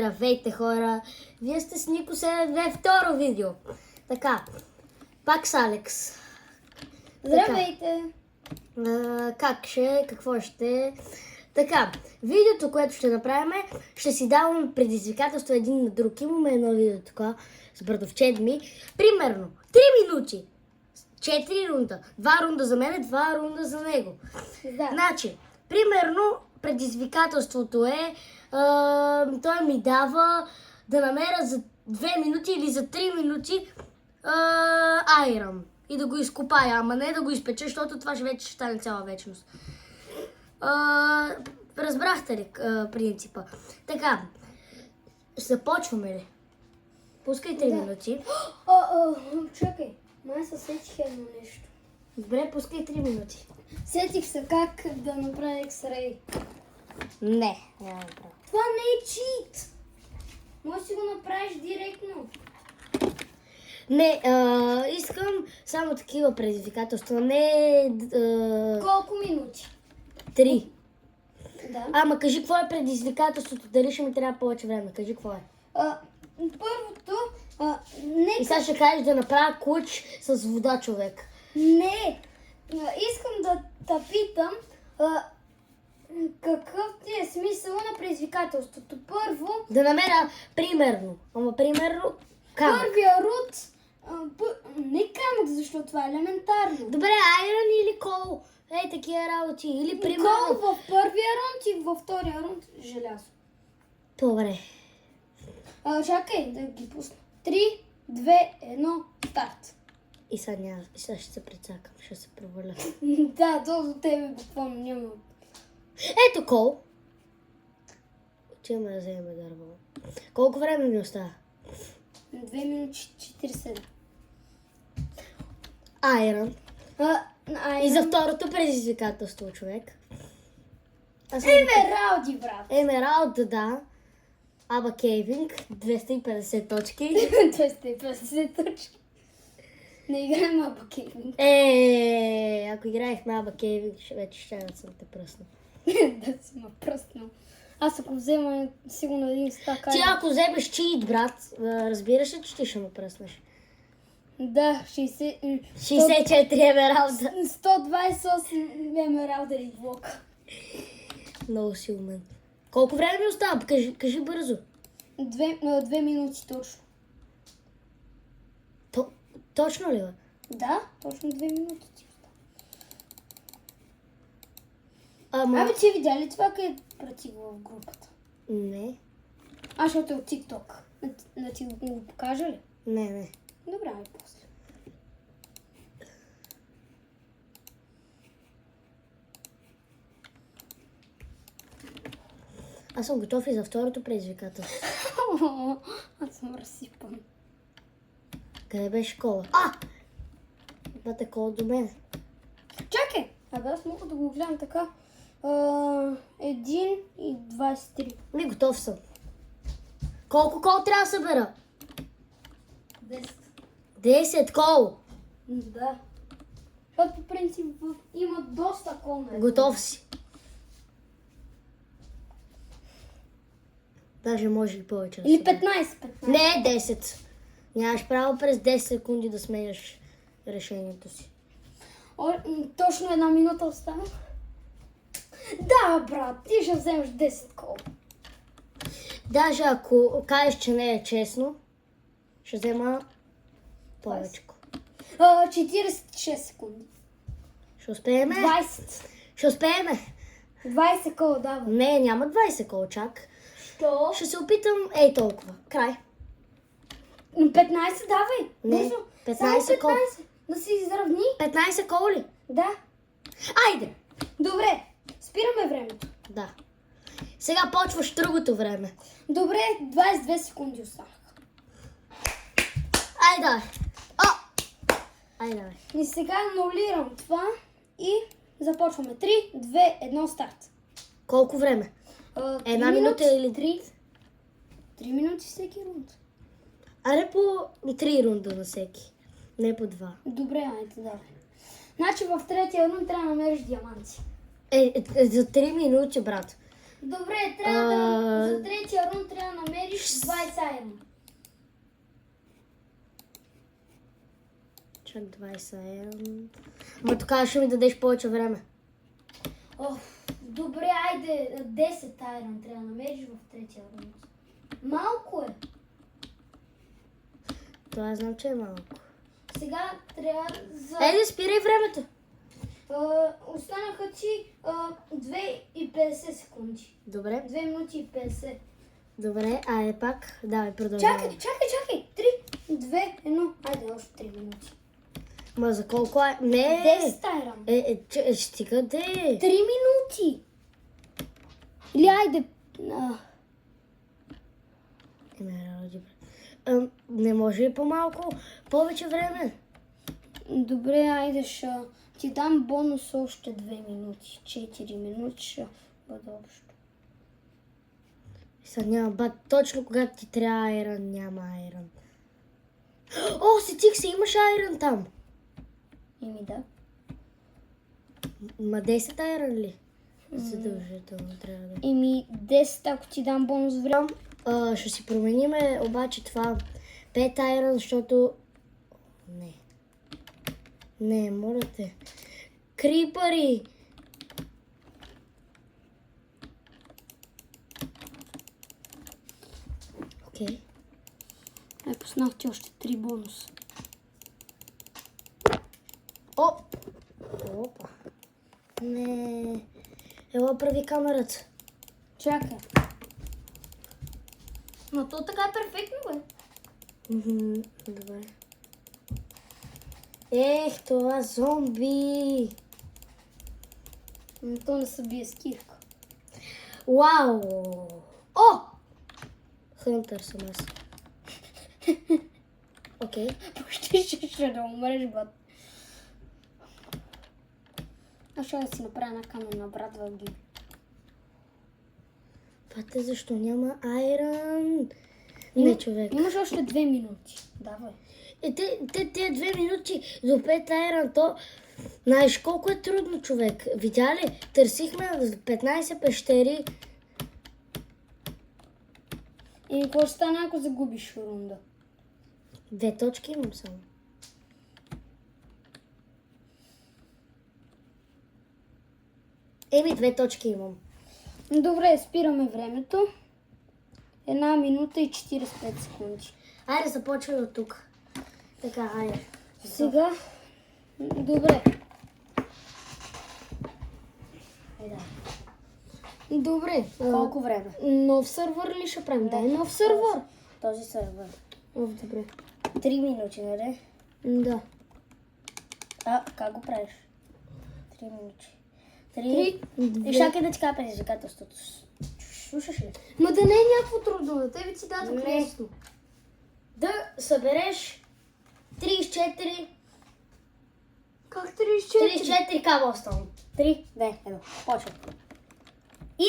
Здравейте, хора! Вие сте с Нико 72, второ видео. Така, пак с Алекс. Здравейте! Как ще, какво ще... Така, видеото, което ще направим, ще си даваме предизвикателство един на друг. Имаме едно видео така с братовчет ми. Примерно, 3 минути. 4 рунда. 2 рунда за мен, 2 рунда за него. Да. Значи, примерно, предизвикателството е, той ми дава да намеря за 2 минути или за 3 минути айрон и да го изкопая, ама не да го изпеча, защото това вече ще стане цяла вечност. Разбрахте ли принципа? Така, започваме ли? Пускай 3 минути. Чакай, май се сетих едно нещо. Добре, пускай 3 минути. Сетих се как да направя X-ray. Не, няма да правя. Това не е чит! Може да си го направиш директно. Не, искам само такива предизвикателства, не Колко минути? 3. Да. Ама кажи какво е предизвикателството, дали ще ми трябва повече време, кажи какво е. Първото, И нека... сега ще кажеш да направя куч с вода, човек. Не! Искам да те питам какъв ти е смисъл на предизвикателството. Първо, Да намеря примерно, камък. първия рут, не камък, защото това е елементарно. Добре, айрон или кол, такива работи, или примерно... Кол в първия рунд и във втория рунд желязо. Добре. Чакай да ги пусна. 3, 2, 1, старт. И сега ще се прецакам, ще се проваля. Да, до тебе буквално няма. Ето кол. Отиваме да вземем дърво. Колко време ми остава? 2 минути 47. Айрон. И за второто предизвикателство, човек. Емералди, брат. Емералд, да. Аба Кейвинг, 250 точки. 250 точки. Не играем Аба Кейвинг. Ако играехме Аба Кейвинг, вече ще да съм те пръснал. Да си ме пръснал. Аз ако взема сигурно един стак. Ти ако вземеш чиит, брат, разбираш ли, че ти ще ме пръснеш? Да, 60... 64 емералда. 128 емералдари блок. Много си умен. Колко време ми остава? Кажи бързо. 2 минути точно. Точно ли, бе? Да, точно 2 минути ти остава. Ама... Ти видя ли това, къде пратих в групата? Не. Защото е от TikTok. Да ти го покажа ли? Не. Добре, ай после. Аз съм готов и за второто предизвикателство. Аз съм разсипан. Къде беше кола? Бате кола до мен. Чакай! Аз мога да го гледам така. 1 и 23. Готов съм. Колко кол трябва да събера? 10. 10 кол. Да. Защото по принцип има доста колна. Готов си. Даже може и повече. Или 15. Не, 10. Нямаш право през 10 секунди да сменяш решението си. Точно 1 минута остана. Да, брат, ти ще вземеш 10 кол. Даже ако кажеш, че не е честно, ще взема повече. 46 секунди. Ще успееме? 20. Ще успееме. 20 кол дава. Не, няма 20 кол, чак. Що? Ще се опитам, толкова. Край. 15 давай. Не, Бързо. 15 Само 15. кол. Да се изравни. 15 кол ли? Да. Айде. Добре. Спираме времето. Да. Сега почваш другото време. Добре, 22 секунди останаха. Айде, давай. Айде, давай. И сега анулирам това и започваме. 3, 2, 1, старт. Колко време? 1 минута или 3? 3 минути всеки рунд. Аре по 3 рунда на всеки. Не по 2. Добре, айде, давай. Значи в третия рунд трябва да намериш диаманти. За 3 минути, брат. Добре, трябва да... За третия рунд трябва да намериш 20 айрон. Чак 20 айрон. Ма тогава ще ми дадеш повече време. Добре, айде, 10 айрон трябва да намериш в третия рунд. Малко е. Това знам, че е малко. Сега трябва за... Айде, спирай времето. Останаха ти 2,50 секунди. Добре. 2 минути и 50. Добре, айде пак. Давай, продължавай. Чакай. 3, 2, 1. Айде, още 3 минути. Ма за колко е? Не! 10 айрон. Стигате! 3 минути. Или айде... Не може ли по-малко? Повече време? Добре, айде ще ти дам бонус още 2 минути. 4 минути ще бъде общо. Сега няма бат. Точно когато ти трябва айрон, няма айрон. О, сетих се, имаш айрон там. Да. Ма 10 айрон ли? Задължително трябва да. 10, ако ти дам бонус време. Ще си промениме обаче това 5 айрон, защото... Не, моля те. Крипъри! Окей. Пуснах ти още 3 бонуса. Опа. Не. Ела прави камерата. Чакай. Но то така е перфектно, бе. Добре. Ех, това зомби! Но то не се бие с кирка. Вау! О! Хънтър съм аз. Окей. Почти ще да умреш, бат. Аз ще да си направя една каменна брадва ги. Пате, защо няма айрон? Не, човек. Имаш още 2 минути. Давай. Те 2 минути до 5 айрон, то... Знаеш колко е трудно, човек. Видя ли? Търсихме в 15 пещери. И какво ще стане, ако загубиш рунда? 2 точки имам само. Еми, 2 точки имам. Добре, спираме времето. 1 минута и 45 секунди. Айде, започвай от тук. Така, айде. Сега... Добре. Айде. Добре. Колко време? Нов сървър ли ще правим? Дай нов сървър. Този сървър. Добре. 3 минути, нали? Да. Как го правиш? 3 минути. 3, И чакай да ти кажа предизвикателството. Слушаш ли? Ма да не е някакво трудно, да тебе ти дадох Не. лесно. Да събереш 34... Как 34? 34 каблстон. 3, 2, 1. Почва. И...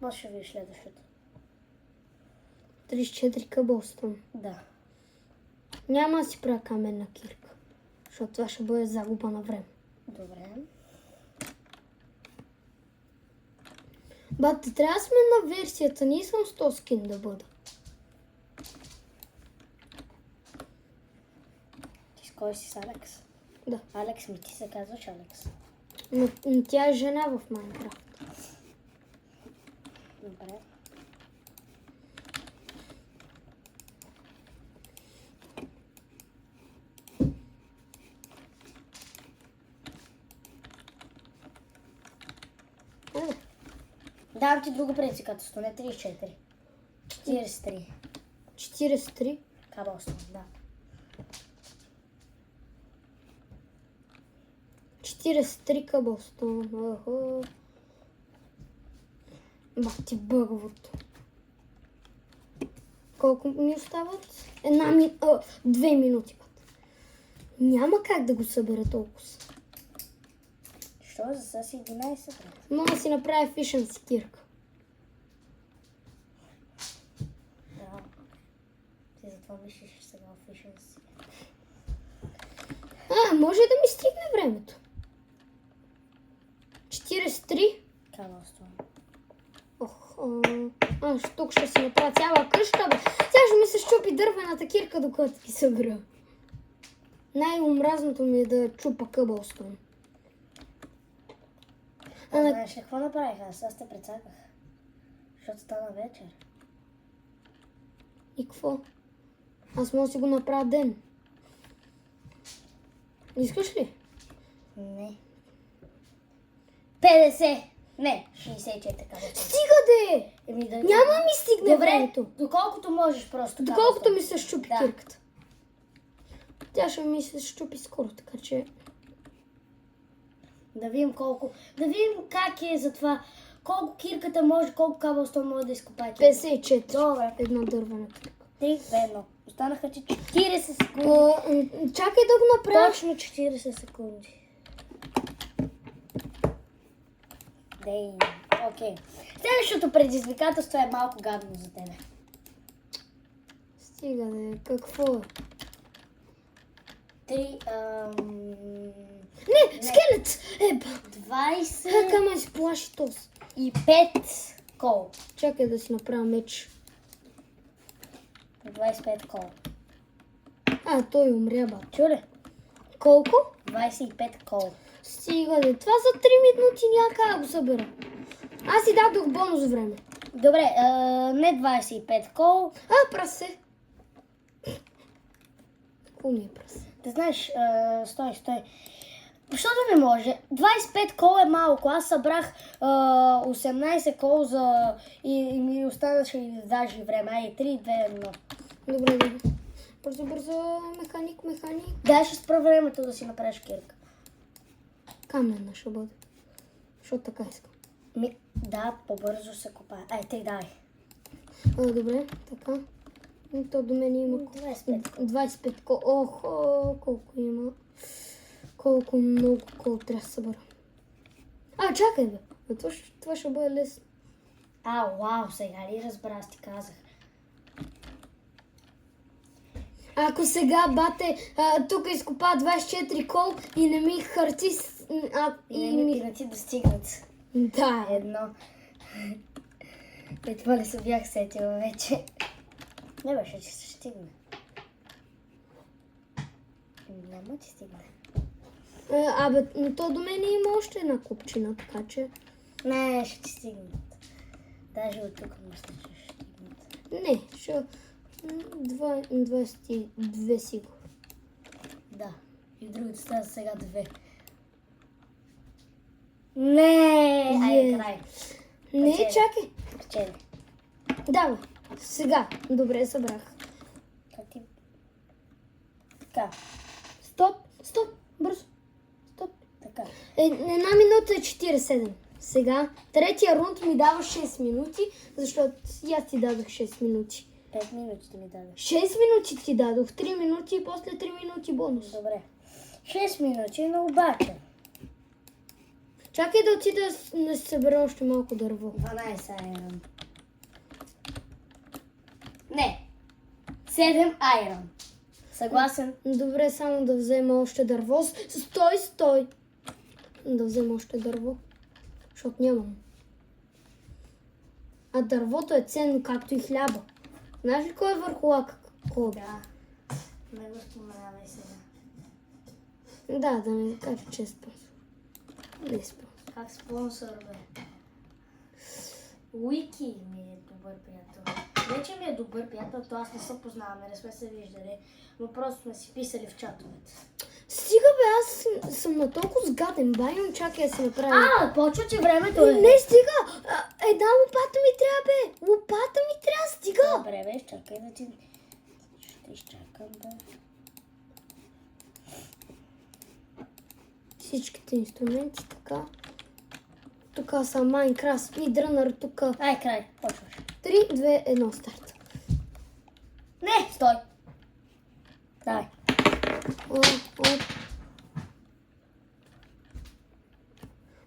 Може ще видиш следващото. 34 къбълстон. Да. Няма да си правя каменна кирка, защото това ще бъде загуба на време. Добре. Бат, трябва да сме на версията, не искам 100 скин да бъда. Ти с кой си с Алекс? Да. Алекс ми, ти се казваш Алекс. Но тя е жена в Майнкрафт. Добре. Давам ти друго предизвикателство, не 34. 43. 43. Кабелстон, да. 43 къбълстон. Охо. Бати бъгвото. Колко ми остават? 2 минути. Бат. Няма как да го събера толкова. Що? За сега си 11. Мога да си направя efficiency кирка. Да. Ти затова мислиш сега в efficiency. Може да ми стигне времето. 43. Кабелстон. Тук ще си направя цяла къща, бе. Тя ще ми се щупи дървената кирка, докато ги събера. Най-омразното ми е да чупа къбълстон. Знаеш ли какво направих? Аз те прецаках. Защото стана вечер. И какво? Аз мога да си го направя ден. Искаш ли? Не. 50! Не, 64 така. Стига де! Няма ми стигне Добре, времето. доколкото можеш просто. Доколкото ми се щупи Да. кирката. Тя ще ми се щупи скоро, така че... Да видим колко. Да видим как е за това. Колко кирката може, колко кабелстон може да изкопае. 54. Добре. Една дървена кирка. 3, 2, 1. Останаха ти 40 секунди. Чакай да го направя. Точно 40 секунди. Дей. Окей. Следващото предизвикателство е малко гадно за тебе. Стига де, какво е? 3, Не, скелет! 20 Как ме изплаши този? и 5 кол. Чакай да си направя меч. 25 кол. Той умря, ба. Чули? Колко? 25 кол. Стига де, това за 3 минути няма как да го събера. Аз си дадох бонус време. Добре, не 25 кол. Прасе. Какво ми е прасе? Да знаеш, стой. Защо да не може? 25 кол е малко. Аз събрах 18 кол и ми останаше даже време. Ай, 3, 2, 1. Добре. Бързо, механик. Дай ще спра времето да си направиш кирка. Каменна ще бъде. Защото така искам. Да, по-бързо се копае. Ай, ти дай. Добре, така. И то до мен има 25 кол. Колко има. Колко много кол трябва да събера. Чакай бе. Това ще бъде лесно. Вау, сега ли разбра, аз ти казах. Ако сега бате тук изкопа 24 кол и не ми харти... И не ти достигнат. Да. Едно. Това не се бях сетила вече. Не беше, че се стигне. Няма ти стигне. То до мен има още една купчина, така че... Не, ще ти стигнат. Даже от тук мисля, че ще стигнат. Не, ще... 22 сигурно. Да. И другите стават сега 2. Не! Айде, край. Не, Печели. чакай. Печели. Да, сега. Добре, събрах. Как ти... Така. Стоп. Бързо. Стоп. Така. Една минута е 47. Сега, третия рунд ми дава 6 минути, защото и аз ти дадох 6 минути. 5 минути ти ми даде. 6 минути ти дадох, 3 минути и после 3 минути бонус. Добре. 6 минути, но обаче. Чакай да отида да си събера още малко дърво. 12 айрон. Не. 7 айрон. Съгласен? Добре, само да взема още дърво. Стой! Да взема още дърво, защото нямам. А дървото е ценно, както и хляба. Знаеш ли кой е върху лака? Да. Не го споменавай сега. Да ми кажа, че е спонсор. Не е спонсор. Как спонсор, бе? Уики ми е добър приятел. Вече ми е добър приятел, то аз не се познаваме, не сме се виждали, но просто сме си писали в чатовете. Стига бе, аз съм на толкова сгаден байон, чакай да се направя. Почва, че времето е. Не, стига! Една лопата ми трябва, бе! Лопата ми трябва, стига! Добре, бе, чакай да ти... Ще изчакам, бе. Всичките инструменти, така. Тук са Майнкрафт, спидрънър, тук. Ай, край, почваш. 3, 2, 1, старт. Не, стой. Давай.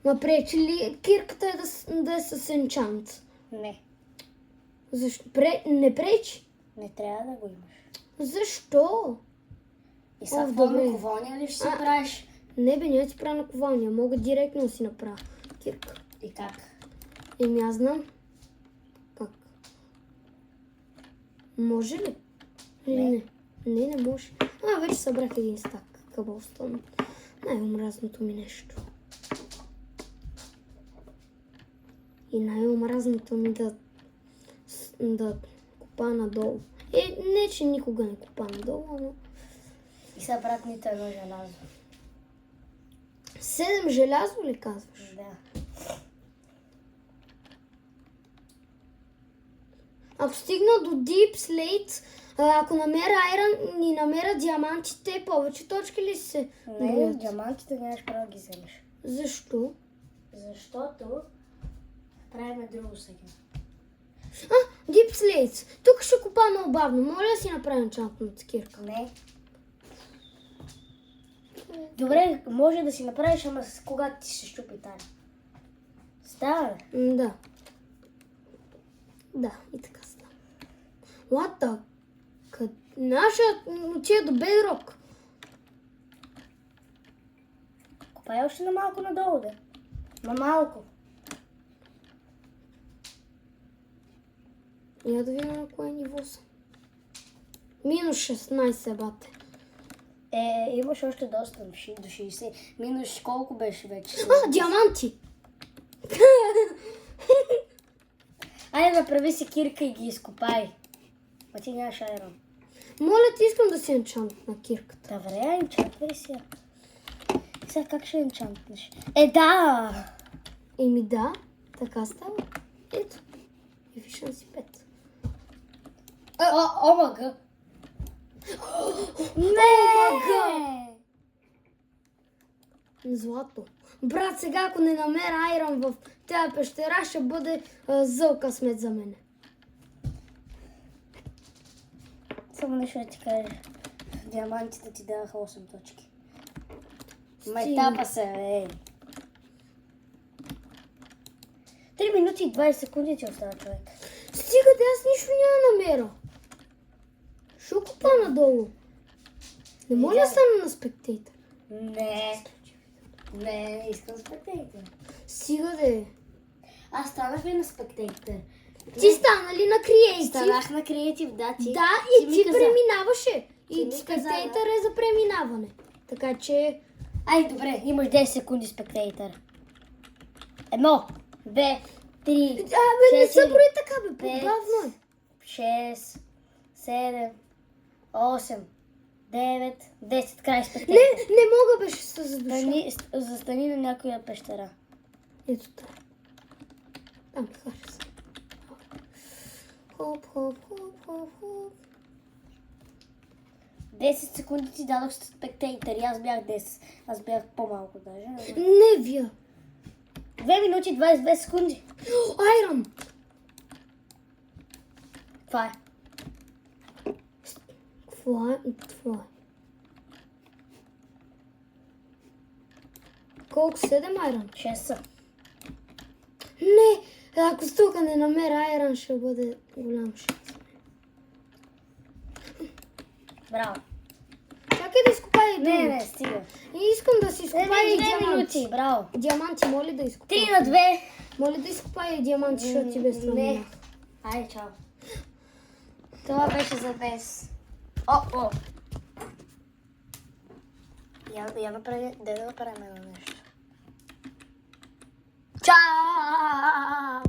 Ма пречи ли кирката е да е с енчант? Не, Защо? Не пречи? не трябва да го имаш. Защо? И сега добре. в ковония ли ще си правиш? Не бе, няма си правя наковалния. Мога директно да си направя кирка. И как? Аз знам. Може ли? Или не? Не може. Вече събрах един стак къбълстон. Най-омразното ми нещо. И най-омразното ми да копа надолу. Не, че никога не копа надолу, ама... И събрат нито едно желязо. 7 желязо ли казваш? Да. Ако стигна до Deep Slate, ако намеря айрон и намеря диамантите, повече точки ли се Не, броят? диамантите нямаш право да ги вземеш. Защо? Защото правим друго сега. Deep Slates. Тук ще копа много бавно. Моля да си направим енчантната кирка. Не. Добре, може да си направиш, ама когато ти се щупи тая. Става ли? Да. Да, и така става. What the? Наша отида до Bedrock. Копай още на малко надолу, да. На малко. Я да видим на кое ниво съм. Минус 16, бате. Имаш още доста до 60. Минус колко беше вече? Диаманти! Айде направи си кирка и ги изкопай. А ти нямаш айрон. Моля ти, искам да си енчант на кирката. Добре, енчантвай си я. Сега как ще енчантнеш? Да! Еми да, така става. Ето. И виждам си 5. Омага! Не! Злато. Брат, сега ако не намеря айрон в тази пещера, ще бъде зъл късмет за мене. Само нещо да ти кажа. Диамантите ти даваха 8 точки. Майтапа се, ей. 3 минути и 20 секунди ти остава, човек. Стига, да аз нищо няма намеря. Шо купа надолу? Не може да стана на спектейтър. Не, не искам спектейтър. Стига да е. Аз станах ли на спектейтър? Ти стана ли на креатив? Станах на креатив, да, ти. Да, и ми ти каза. преминаваше. Ти И ми каза, спектейтър е за преминаване. Така че... Ай, добре, имаш 10 секунди спектейтър. 1, 2, 3, Бе, не се 4, брои така, бе, пет. по-бавно е. 6, 7, 8, 9, 10. Край спектейтър. Не мога беше се задуша. Застани на някоя пещера. Ето това. Там хареса се. Хоп, хоп, хоп, хоп, хоп. 10 секунди ти дадох спектейтър и аз бях 10. Аз бях по-малко даже. Не вия. 2 минути 22 секунди. Айрон. Това е. Това е. Колко? 7 айрон? 6 са. Не, ако с тук не намеря айрон, ще бъде голям шанс. Браво. Чакай да изкопая и Не, друго. стига. И искам да си изкопая и 2 диаманти. минути, браво. Диаманти, моля да изкопая. 3 на 2. Моля да изкопая и диаманти, защото ти без това Не. минах. Айде, чао. Това беше за днес. О! Я направи, да направим едно нещо. Чао!